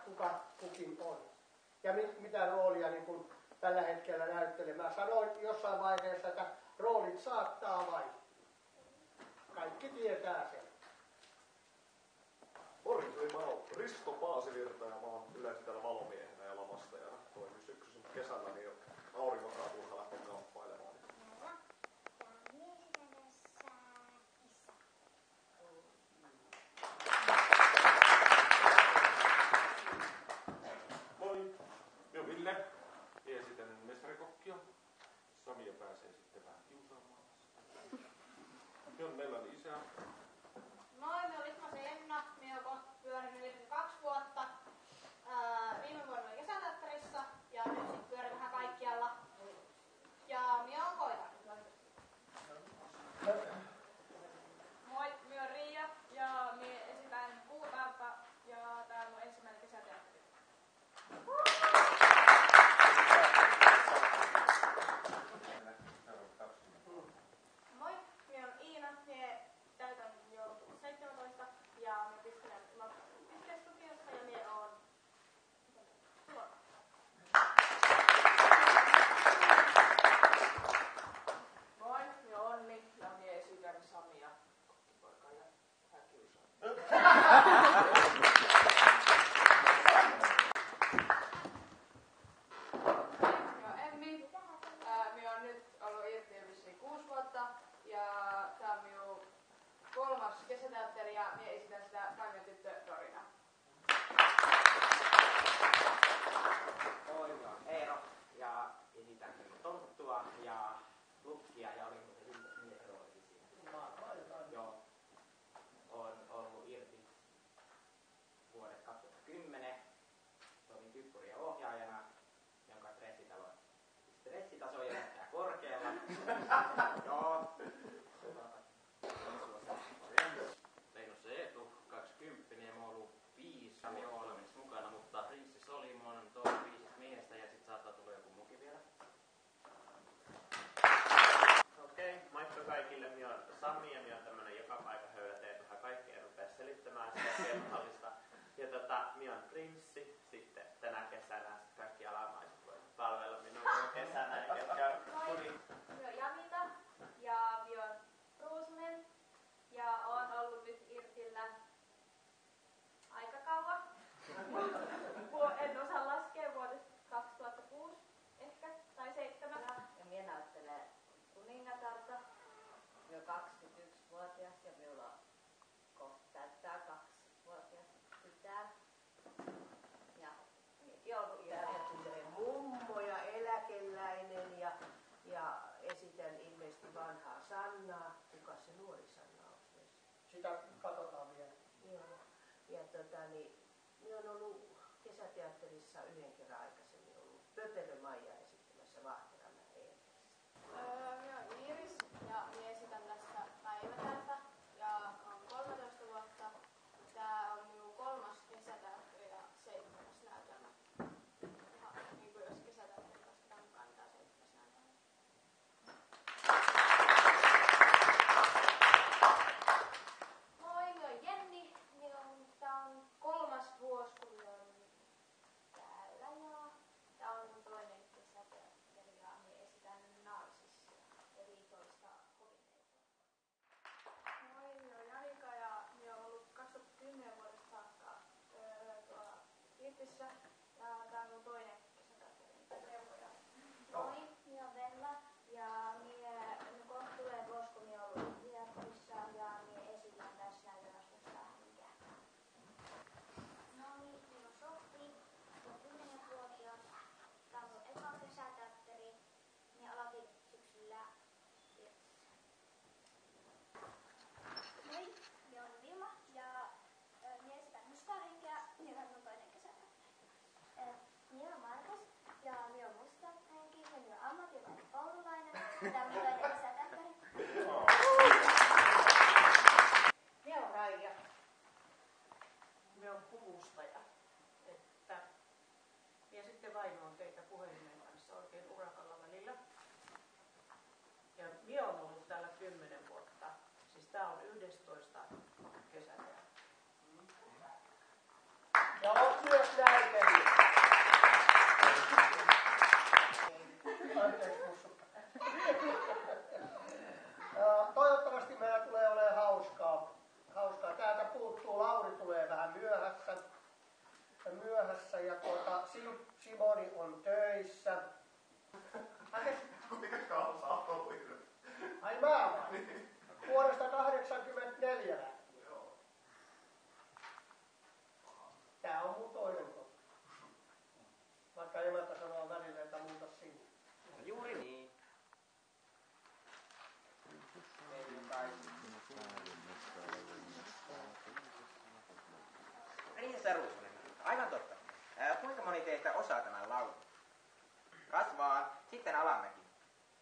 kuka kukin on. Ja mitä roolia niin kun tällä hetkellä näyttelee. Mä sanoin jossain vaiheessa, että roolit saattaa vaihtua. Kaikki tietää sen. Morjens, mä oon Risto Paasivirta ja mä oon yleensä täällä valomiehenä ja lavastajana. Toimin syksyisin kesällä, niin aurinko saa turha lähteä kamppailemaan. Moi, minä oon Ville. Ja esitän mestarikokkia. Samia pääsee sitten vähän kiusaamaan. Minä on Mellan isä. Moi, minä olen Litmasen Enna. Minä olen kohta pyörinyt 2 vuotta. Viime vuonna olin kesäteatterissa ja nyt sitten pyörin vähän kaikkialla. Ja minä olen Koita. Moi, minä olen Riia ja minä esitän Puutarta ja tää on mun ensimmäinen kesäteatteri. Moi, minä olen Iina. Minä täytän jo 17 ja minä opiskelen Pisteistudiossa ja minä olen luokka. Moi, minä olen Onni ja minä esitän Samia, kokkipoika ja vähän kiusaa. Minä olen Emmi. Minä olen nyt ollut irti vissiin 6 vuotta ja tää on minun 3. kesäteatteri ja minä esitän sitä Taimion tyttö Dorina. Moi, minä olen Eero ja esitän Tonttua ja Lukkia ja olin muuten roolissa siinä. Joo, olen ollut irti vuodet 2010. Toimin Kyppurien ohjaajana, jonka stressitaso on jättää korkealla. Joo. Leino Eetu, 20 ja mä oon ollut 5 ja olemassa mukana, mutta Prinssi Solimon on tuolla 5 miestä ja sit saattaa tulla joku mukin vielä. Okei, moikka kaikille. Minä olen Sami ja minä olen tämmönen joka paikka höyläteen, vähän kaikkea rupea selittämään sitä kertallista. Ja minä olen Prinssi, sitten tänä kesänä kaikki alamaiset voi palvella minua kesänä. Moi, minä olen Janita ja minä olen Ruusunen ja olen ollut nyt irtillä aika kauan. En osaa laskea vuodesta 2006 ehkä tai 2007. Ja minä näyttelen kuningatarta. Minä olen 21-vuotias ja minulla on kohta täyttää 2-vuotias tytär. Ja minäkin olen ollut Täällä tulee mummo ja eläkeläinen ja esitän ilmeisesti vanhaa Sannaa. Kuka se nuori Sanna on? Sitä katsotaan vielä. Joo. Ja minä olen ollut kesäteatterissa yhden kerran aikaisemmin ollut Pöperö Maija esittämässä Vahteramäen Eemelissä. Minä olen Iiris ja minä esitän tässä Päivätältä ja olen 13 vuotta. Tää on minun 3. kesäteatteri ja 7. näytelmä. Ihan niin kuin jos kesäteatteri lasketaan mukaan, niin tää on 7. näytelmä. Moi, minä olen Jenni. Tämä on 3. vuosi, kun minä olen täällä ja tämä on mun 2. kesäteatteri ja minä esitän Narsissia, eli toista hovineuvoa. Moi, minä olen Janika ja minä olen ollut 2010 vuodesta saakka tuolla Irtissä ja tää on mun 2. kesäteatteri neuvoja. Moi, minä olen Venla ja minä kohta tulee vuosi, kun minä olen ollut teatterissa ja minä esitän tässä näytelmässä Mikä. No niin, minä olen Sofi, minä olen 10-vuotias. Tämä on mun eka kesäteatteri. Minä aloitin syksyllä Virtsissä. Moi, minä olen Vilma ja minä esitän Mustarinkia ja tämä on mun 2. kesäteatteri.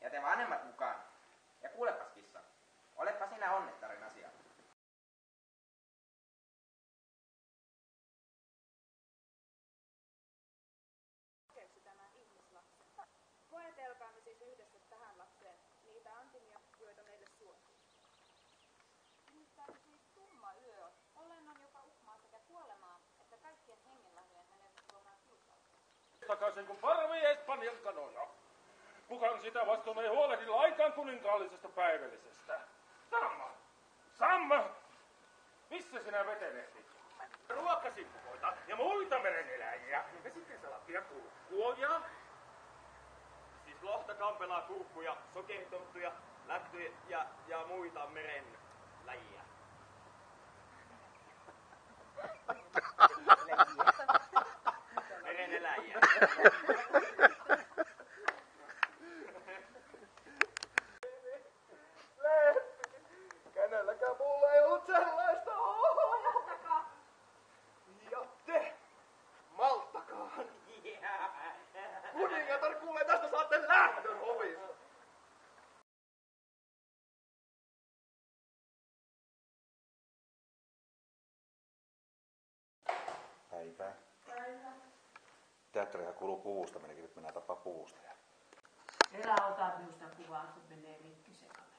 Ja te vanhemmat mukaan. Ja kuulepas kissa, oletpa sinä onnettaren asialla. Tämän ihmislapsen. Koetelkaamme siis yhdessä tähän lapseen niitä antimia, joita meille suotuu. Nimittäin siis tumma yö on olennon, joka uhmaa sekä kuolemaa, että kaikkien hengenlähöjen hänen tuomaan kiusaukseen. Takaisin kuin parvi Espanjan kanoja. Kukaan sitä vastoin ei huolehdi lainkaan kuninkaallisesta päivällisestä. Samma! Missä sinä vetelehtit? Ruokasimpukoita ja muita mereneläjiä. Ja sitten salatia kurkkuja. Siis lohta, kampelaa, kurkkuja, sokeritonttuja, lättyjä ja muita meren läjiä. Meren eläjiä. Kenelläkään mulla ei ollut sellaista. Ja te, malttakaa. Kuningatar, kuule, tästä saatte lähdön hovista. Päivää. Teatterihan kuuluu puvustaminen, nyt mennään tapaa puvustajaa. Elä ota minusta kuvaa, se menee rikki se kamera.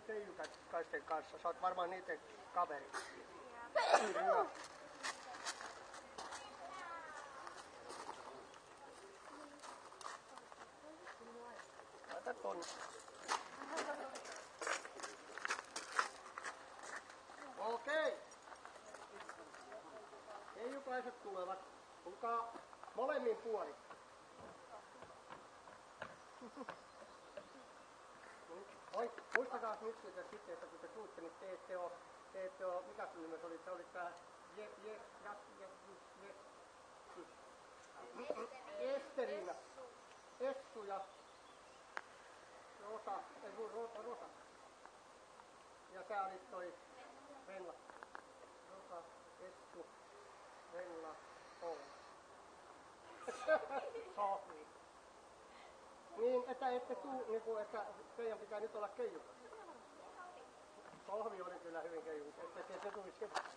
Keijukaisten kanssa. Sä oot varmaan niiden kaveri. Laita tonne. Okei. Keijukaiset tulevat. Tulkaa molemmin puolin. Oi, muistakaa nyt sitten, että kun te tuutte, niin te ette oo, mikä sun nimes oli? Se oli tää Esteriina. Essu ja Rosa, Rosa. Ja sä olit toi Venla. Rosa, Essu, Venla, Oula. Sohvi. Niin, että ette tuu, niinku, että teidän pitää nyt olla keijukas. Sohvi oli kyllä hyvin keijukas, ettei se tulisi ketään.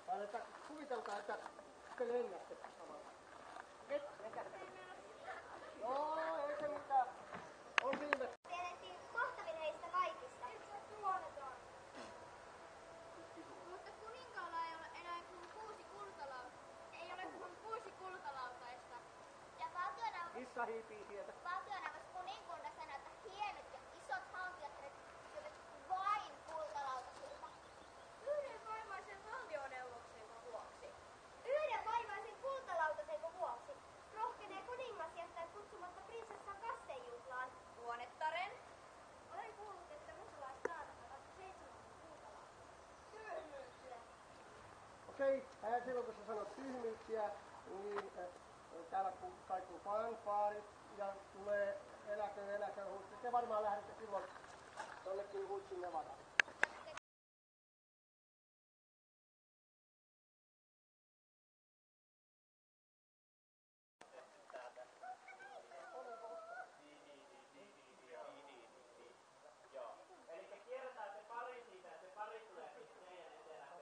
Vaan että kuvitelkaa, että te lennätte samalla. Joo, ei se mitään. On viime. Tiedettiin kohtavin heistä kaikista. Tuonetaan. Mutta kuninkaalla ei ole enää kuin 6 kultalautaa. Ei ole kuin 6 kultalautaista. Ja Kissa hiipii sieltä. valtioneuvos kuninkunta sanoi, että hienot ja isot haltijattaret syövät vain kultalautasilla. Yhdenvaivaisen valtioneuvoksenko vuoksi? Yhdenvaivaisen kultalautasenko vuoksi rohkenee kuningas jättää kutsumatta prinsessan kasseenjuhlaan. Tuonettaren. Olen kuullut, että musulaiset saatavat 7 kultalautasta. Tyhmyyksiä. Okei, silloin kun sä sanot tyhmyyksiä, niin täällä kaikuu fanfaarit ja tulee eläkö huitsi. Te varmaan lähdette silloin jonnekin huitsin Nevadaan. Elikkä kierretään se pari siitä ja se pari tulee sitten meidän etelään.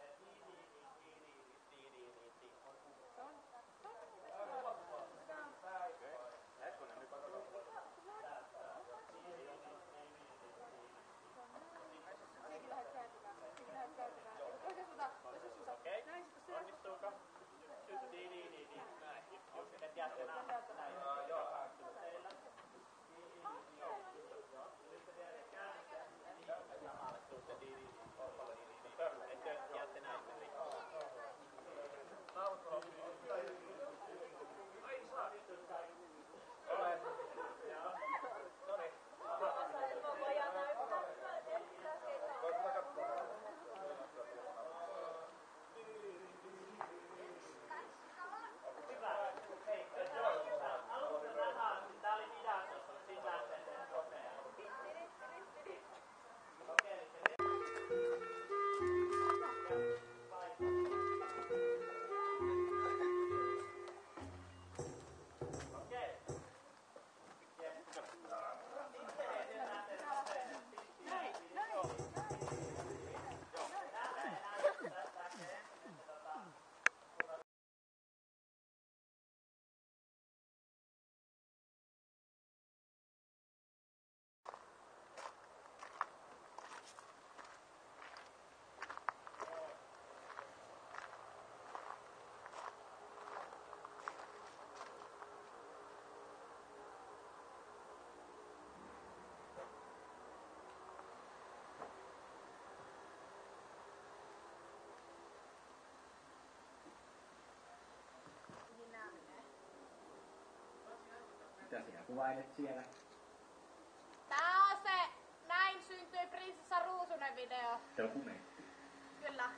Ja sinä kuvailet siellä. Tää on se Näin syntyi prinsessa Ruusunen video. Dokumentti. Kyllä.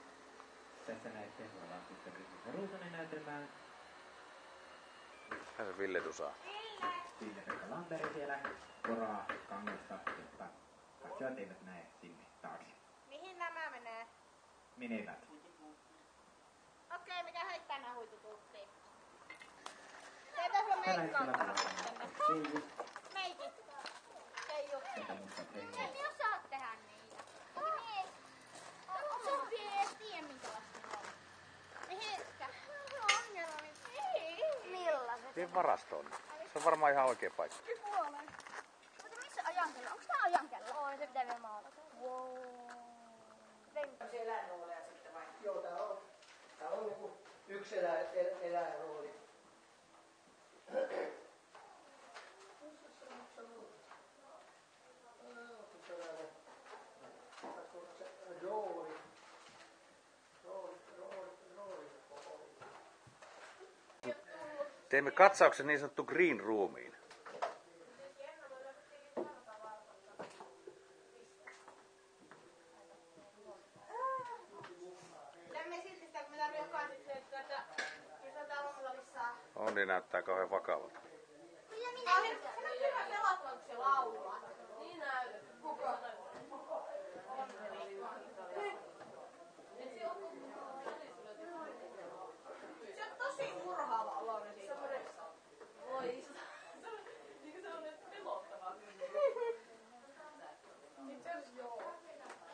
Tässä näette seuraavaksi sitten prinsessa Ruusunen näytelmään. Hän se Ville tusaa. Ville-Pekka Lamperi siellä poraa kangesta, jotta katsojat eivät näe sinne taakse. Mihin nämä menee? Menevät. Okei, mikä heittää nää huitutuuttiin? Teitä on meikkaa. Meikit. Keiju. Ei osaa tehdä niitä. Sofi ei edes tiedä minkälaista ne on. Mihinkä? Millaiset? Vien varastoon. Se on varmaan ihan oikea paikka. Mutta missä ajankello? Onks tää ajankello? On, se pitää vielä maalata. Wow. Se eläinrooleja sitten vai? Joo, tää on niinku yksi eläinrooli. Teemme katsauksen niin sanottu green roomiin. Onni näyttää kauhean vakavalta. Kyllä minä yritän. Se näyttää hyvän pelottavan, kun se laulaa. Niin näyttää. Kuka? Se on tosi murhaava oloinen siinä vaiheessa. Oi, se on nyt pelottavaa. Itse asiassa joo.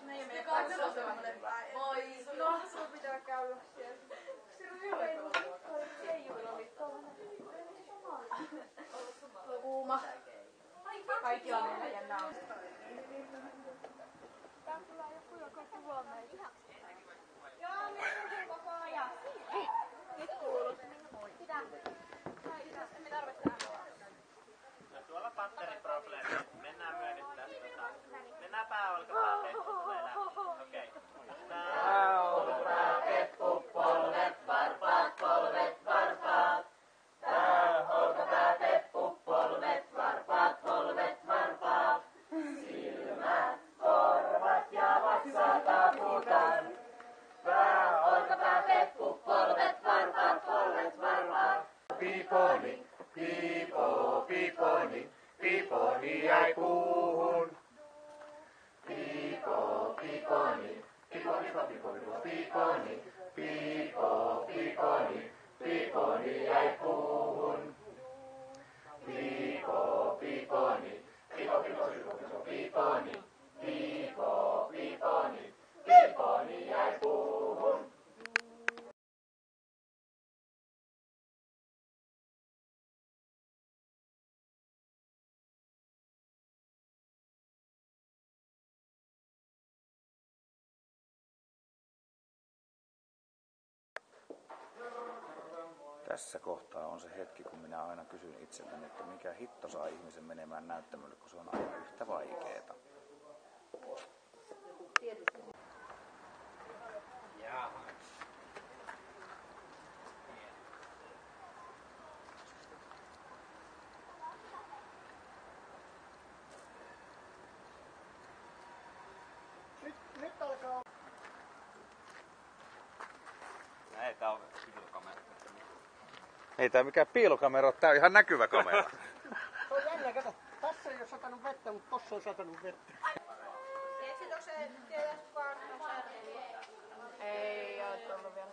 Niin, meidän kanssa on semmoinen päin. Oi, no, sun pitää käydä siellä. Se on hyvä pelottavaa. Ei juuri kuuma. Kaikki on ihan jännää. Tää tulee joku, joka kuvaa meitä. Joo, nyt on koko ajan. Nyt kuuluu. Mitä? Emme tarvitse ääntä. No tuolla patteriprobleemi. Mennään myöhemmin tästä. Mennään pääolkapää, Peppu tulee läpi. Okei. Pääolkapää, Peppu, polvet, varpaat, polvet, varpaat. Pääolkapää, Peppu, polvet, varpaat, polvet, varpaat. Silmät, korvat ja vatsa taputan. Pääolkapää, Peppu, polvet, varpaat, polvet, varpaat. Piponi, pipo, piponi, piponi jäi puuhun. Pipo, piponi, pipo, pipo, pipo, pipo, piponi, pipo, piponi, piponi jäi puuhun. Pipo, piponi, pipo, pipo, pipo, pipo, piponi, pipo, piponi, piponi jäi puuhun. Tässä kohtaa on se hetki, kun minä aina kysyn itselleni, että mikä hitto saa ihmisen menemään näyttämölle, kun se on aina yhtä vaikeeta. Nyt alkaa. Ei, tää on piilokamera. Ei tää mikään piilokamera, tää on ihan näkyvä kamera. Se on jännä, kato. Tässä ei oo satanut vettä, mutta tossa on satanut vettä. Tiedätkö se, tiedätkö kukaan on särkeä? Ei oo tullut vielä.